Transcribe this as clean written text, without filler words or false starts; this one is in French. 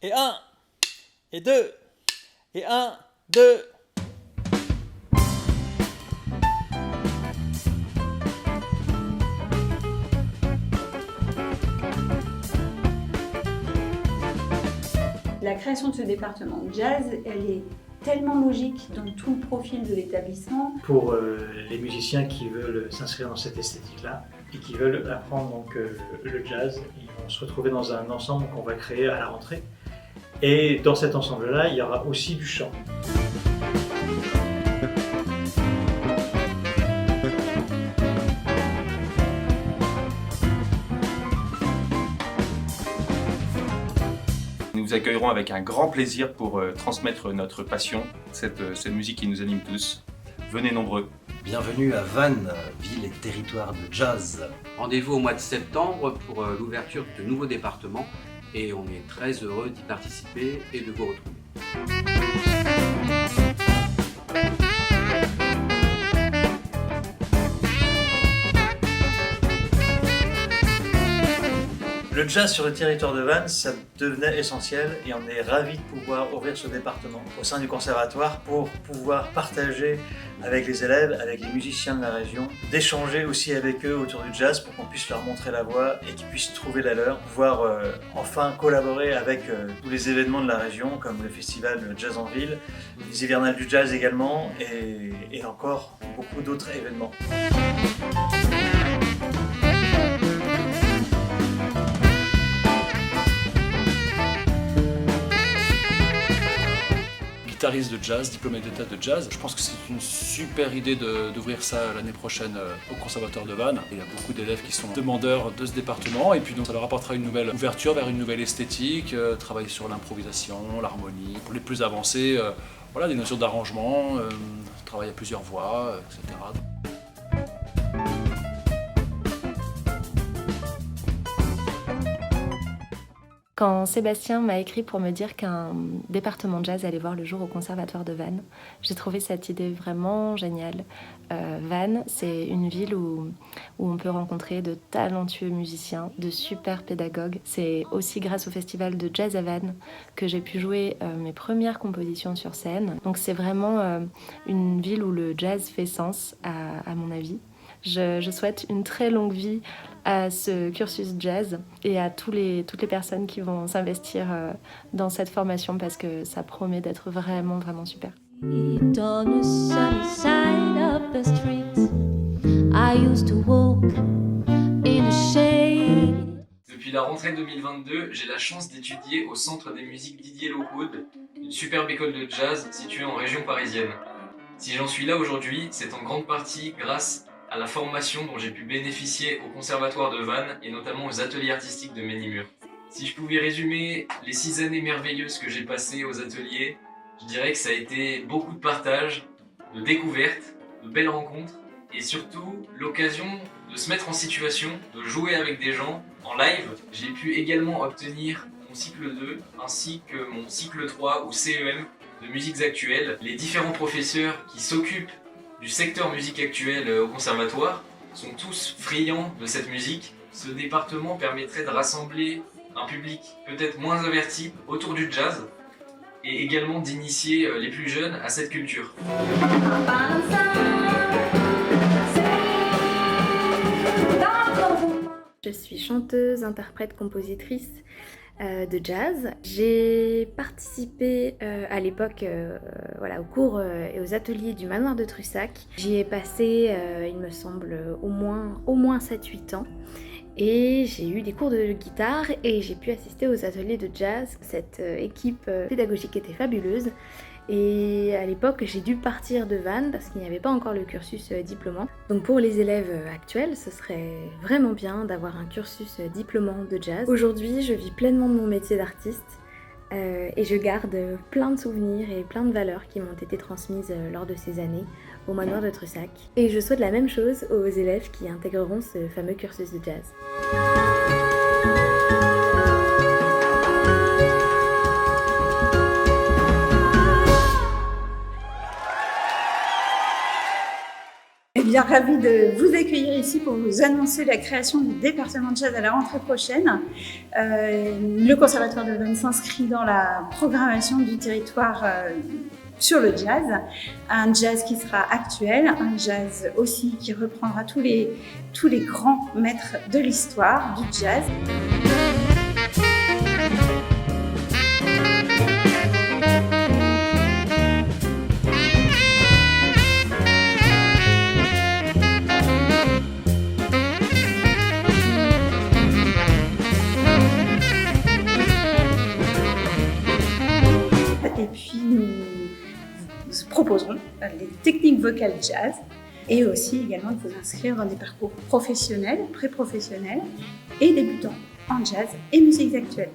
Et un, et deux, et un, deux. La création de ce département de jazz, elle est tellement logique dans tout le profil de l'établissement. Pour les musiciens qui veulent s'inscrire dans cette esthétique-là et qui veulent apprendre donc, le jazz, ils vont se retrouver dans un ensemble qu'on va créer à la rentrée. Et dans cet ensemble-là, il y aura aussi du chant. Nous vous accueillerons avec un grand plaisir pour transmettre notre passion, cette musique qui nous anime tous. Venez nombreux. Bienvenue à Vannes, ville et territoire de jazz. Rendez-vous au mois de septembre pour l'ouverture de nouveaux départements et on est très heureux d'y participer et de vous retrouver. Le jazz sur le territoire de Vannes, ça devenait essentiel et on est ravis de pouvoir ouvrir ce département au sein du conservatoire pour pouvoir partager avec les élèves, avec les musiciens de la région, d'échanger aussi avec eux autour du jazz pour qu'on puisse leur montrer la voie et qu'ils puissent trouver la leur, pouvoir enfin collaborer avec tous les événements de la région comme le festival Jazz en Ville, les hivernales du jazz également et encore beaucoup d'autres événements. Guitariste de jazz, diplômé d'état de jazz. Je pense que c'est une super idée d'ouvrir ça l'année prochaine au Conservatoire de Vannes. Il y a beaucoup d'élèves qui sont demandeurs de ce département et puis donc ça leur apportera une nouvelle ouverture vers une nouvelle esthétique, travailler sur l'improvisation, l'harmonie. Pour les plus avancés, voilà, des notions d'arrangement, travailler à plusieurs voix, etc. Quand Sébastien m'a écrit pour me dire qu'un département de jazz allait voir le jour au Conservatoire de Vannes, j'ai trouvé cette idée vraiment géniale. Vannes, c'est une ville où on peut rencontrer de talentueux musiciens, de super pédagogues. C'est aussi grâce au festival de jazz à Vannes que j'ai pu jouer mes premières compositions sur scène. Donc c'est vraiment une ville où le jazz fait sens, à mon avis. Je souhaite une très longue vie à ce cursus jazz et à toutes les personnes qui vont s'investir dans cette formation parce que ça promet d'être vraiment, vraiment super. Depuis la rentrée 2022, j'ai la chance d'étudier au Centre des musiques Didier Lockwood, une superbe école de jazz située en région parisienne. Si j'en suis là aujourd'hui, c'est en grande partie grâce à la formation dont j'ai pu bénéficier au Conservatoire de Vannes et notamment aux ateliers artistiques de Ménimur. Si je pouvais résumer les 6 années merveilleuses que j'ai passées aux ateliers, je dirais que ça a été beaucoup de partage, de découvertes, de belles rencontres et surtout l'occasion de se mettre en situation, de jouer avec des gens en live. J'ai pu également obtenir mon cycle 2 ainsi que mon cycle 3 ou CEM de musiques actuelles. Les différents professeurs qui s'occupent du secteur musique actuelle au conservatoire sont tous friands de cette musique. Ce département permettrait de rassembler un public peut-être moins averti autour du jazz et également d'initier les plus jeunes à cette culture. Je suis chanteuse, interprète, compositrice de jazz. J'ai participé à l'époque aux cours et aux ateliers du Manoir de Trussac. J'y ai passé, il me semble, au moins 7-8 ans. Et j'ai eu des cours de guitare et j'ai pu assister aux ateliers de jazz. Cette équipe pédagogique était fabuleuse. Et à l'époque, j'ai dû partir de Vannes parce qu'il n'y avait pas encore le cursus diplômant. Donc pour les élèves actuels, ce serait vraiment bien d'avoir un cursus diplômant de jazz. Aujourd'hui, je vis pleinement de mon métier d'artiste et je garde plein de souvenirs et plein de valeurs qui m'ont été transmises lors de ces années au Manoir de Trussac. Et je souhaite la même chose aux élèves qui intégreront ce fameux cursus de jazz. bien ravie de vous accueillir ici pour vous annoncer la création du département de jazz à la rentrée prochaine. Le Conservatoire de Vannes s'inscrit dans la programmation du territoire sur le jazz. Un jazz qui sera actuel, un jazz aussi qui reprendra tous les grands maîtres de l'histoire du jazz. Et puis nous proposerons les techniques vocales jazz et aussi également de vous inscrire dans des parcours professionnels, pré-professionnels et débutants en jazz et musiques actuelles.